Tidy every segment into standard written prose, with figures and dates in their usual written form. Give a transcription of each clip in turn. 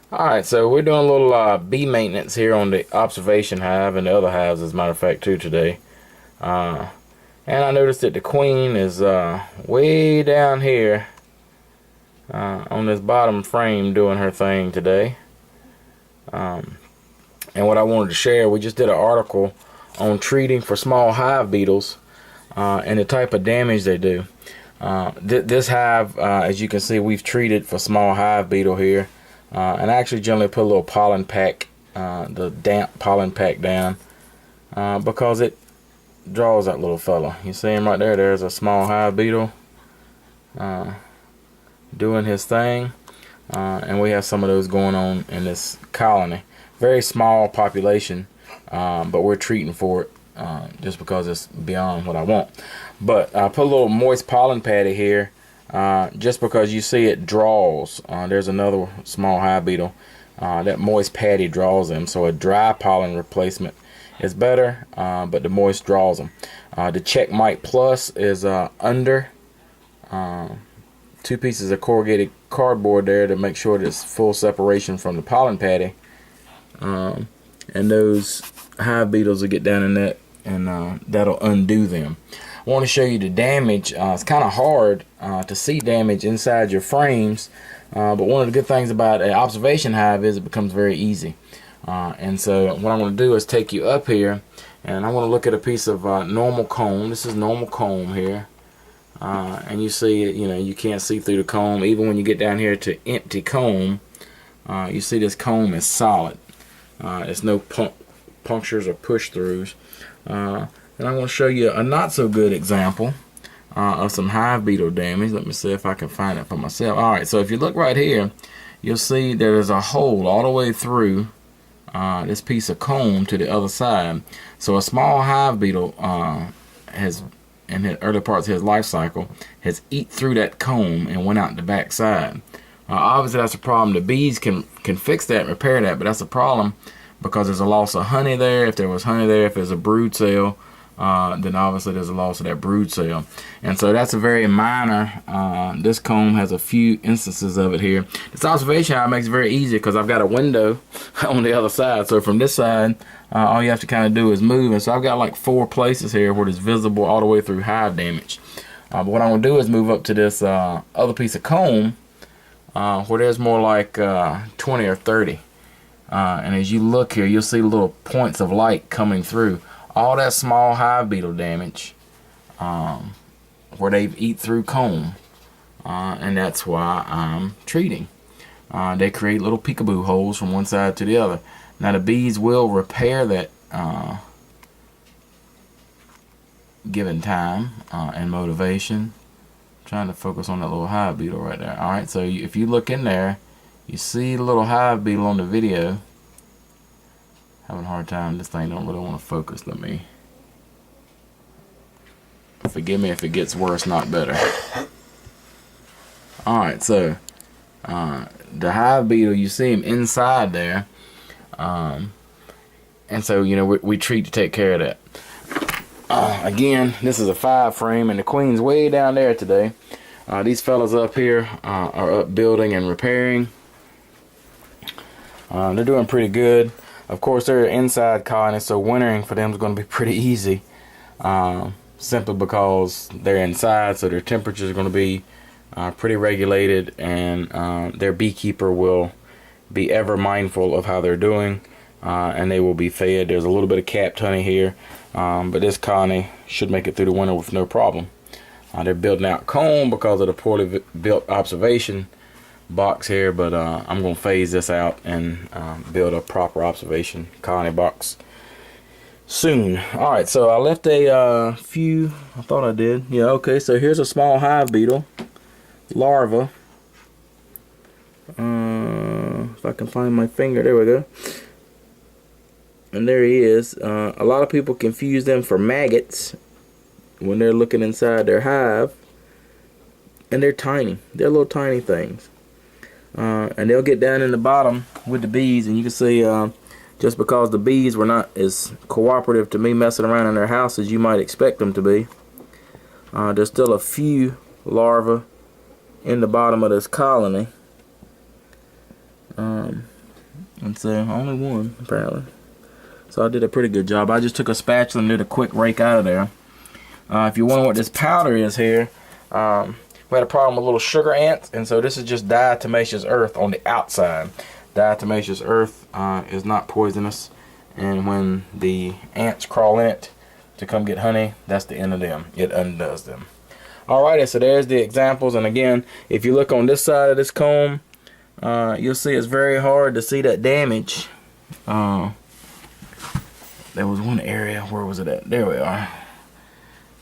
Alright, so we're doing a little bee maintenance here on the observation hive and the other hives, as a matter of fact, too, today. Uh, and I noticed that the queen is way down here on this bottom frame doing her thing today. And what I wanted to share, we just did an article on treating for small hive beetles and the type of damage they do. This hive, as you can see, we've treated for small hive beetle here. And I actually generally put a little pollen pack, the damp pollen pack down, because it draws that little fella. You see him right there? There's a small hive beetle doing his thing. And we have some of those going on in this colony. Very small population, but we're treating for it just because it's beyond what I want. But I put a little moist pollen patty here. Just because you see it draws. There's another small hive beetle. That moist patty draws them. So a dry pollen replacement is better, but the moist draws them. The Checkmate Plus is under 2 pieces of corrugated cardboard there to make sure there's full separation from the pollen patty. And those hive beetles will get down in that, and that'll undo them. I want to show you the damage. It's kind of hard to see damage inside your frames, but one of the good things about an observation hive is it becomes very easy. And so what I'm going to do is take you up here, and I want to look at a piece of normal comb. This is normal comb here, and you see it. You know, you can't see through the comb. Even when you get down here to empty comb, you see this comb is solid. There's no punctures or push throughs. And I'm going to show you a not so good example of some hive beetle damage. Let me see if I can find it for myself. Alright, so if you look right here, you'll see there's a hole all the way through this piece of comb to the other side. So a small hive beetle has, in the early parts of his life cycle, has eat through that comb and went out the back side. Obviously that's a problem. The bees can fix that and repair that, but that's a problem because there's a loss of honey there. If there was honey there, if there's a brood cell, then obviously there's a loss of that brood cell. And so that's a very minor. This comb has a few instances of it here. This observation hive makes it very easy because I've got a window on the other side. So from this side, all you have to kind of do is move. And so I've got like 4 places here where it's visible all the way through hive damage. But what I'm going to do is move up to this other piece of comb where there's more like 20 or 30. And as you look here, you'll see little points of light coming through. All that small hive beetle damage where they eat through comb, and that's why I'm treating. They create little peekaboo holes from one side to the other. Now the bees will repair that given time and motivation. I'm trying to focus on that little hive beetle right there. Alright, so if you look in there, you see the little hive beetle on the video. Having a hard time. This thing don't really want to focus. Let me. Forgive me if it gets worse, not better. Alright, so the hive beetle, you see him inside there. And so, you know, we treat to take care of that. Again, this is a 5 frame, and the queen's way down there today. These fellas up here are up building and repairing. They're doing pretty good. Of course, they're inside colonies, so wintering for them is going to be pretty easy. Simply because they're inside, so their temperatures are going to be pretty regulated, and their beekeeper will be ever mindful of how they're doing, and they will be fed. There's a little bit of capped honey here, but this colony should make it through the winter with no problem. They're building out comb because of the poorly built observation box here, but I'm going to phase this out and build a proper observation colony box soon. Alright, so I left a few, I thought I did. Yeah, okay, so here's a small hive beetle larva. If I can find my finger, there we go. And there he is. A lot of people confuse them for maggots when they're looking inside their hive. And they're tiny. They're little tiny things. And they'll get down in the bottom with the bees, and you can see just because the bees were not as cooperative to me messing around in their house as you might expect them to be, there's still a few larvae in the bottom of this colony. And so only one apparently. So I did a pretty good job. I just took a spatula and did a quick rake out of there. If you wonder what this powder is here, we had a problem with little sugar ants, and so this is just diatomaceous earth on the outside. Diatomaceous earth is not poisonous, and when the ants crawl in it to come get honey, that's the end of them. It undoes them. Alrighty, so there's the examples, and again, if you look on this side of this comb, you'll see it's very hard to see that damage. There was one area, where was it at? There we are.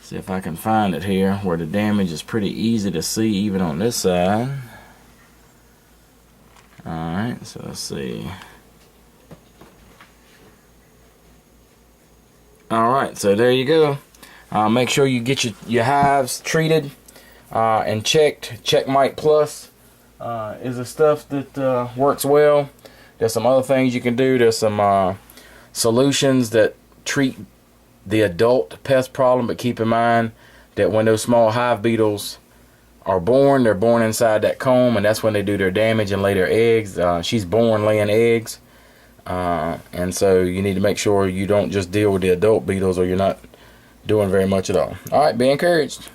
See if I can find it here, where the damage is pretty easy to see even on this side. Alright, so let's see. Alright, so there you go. Make sure you get your hives treated and checked. Checkmate Plus is the stuff that works well. There's some other things you can do. There's some solutions that treat the adult pest problem, but keep in mind that when those small hive beetles are born, they're born inside that comb, and that's when they do their damage and lay their eggs. She's born laying eggs, and so you need to make sure you don't just deal with the adult beetles, or you're not doing very much at all. Alright, be encouraged.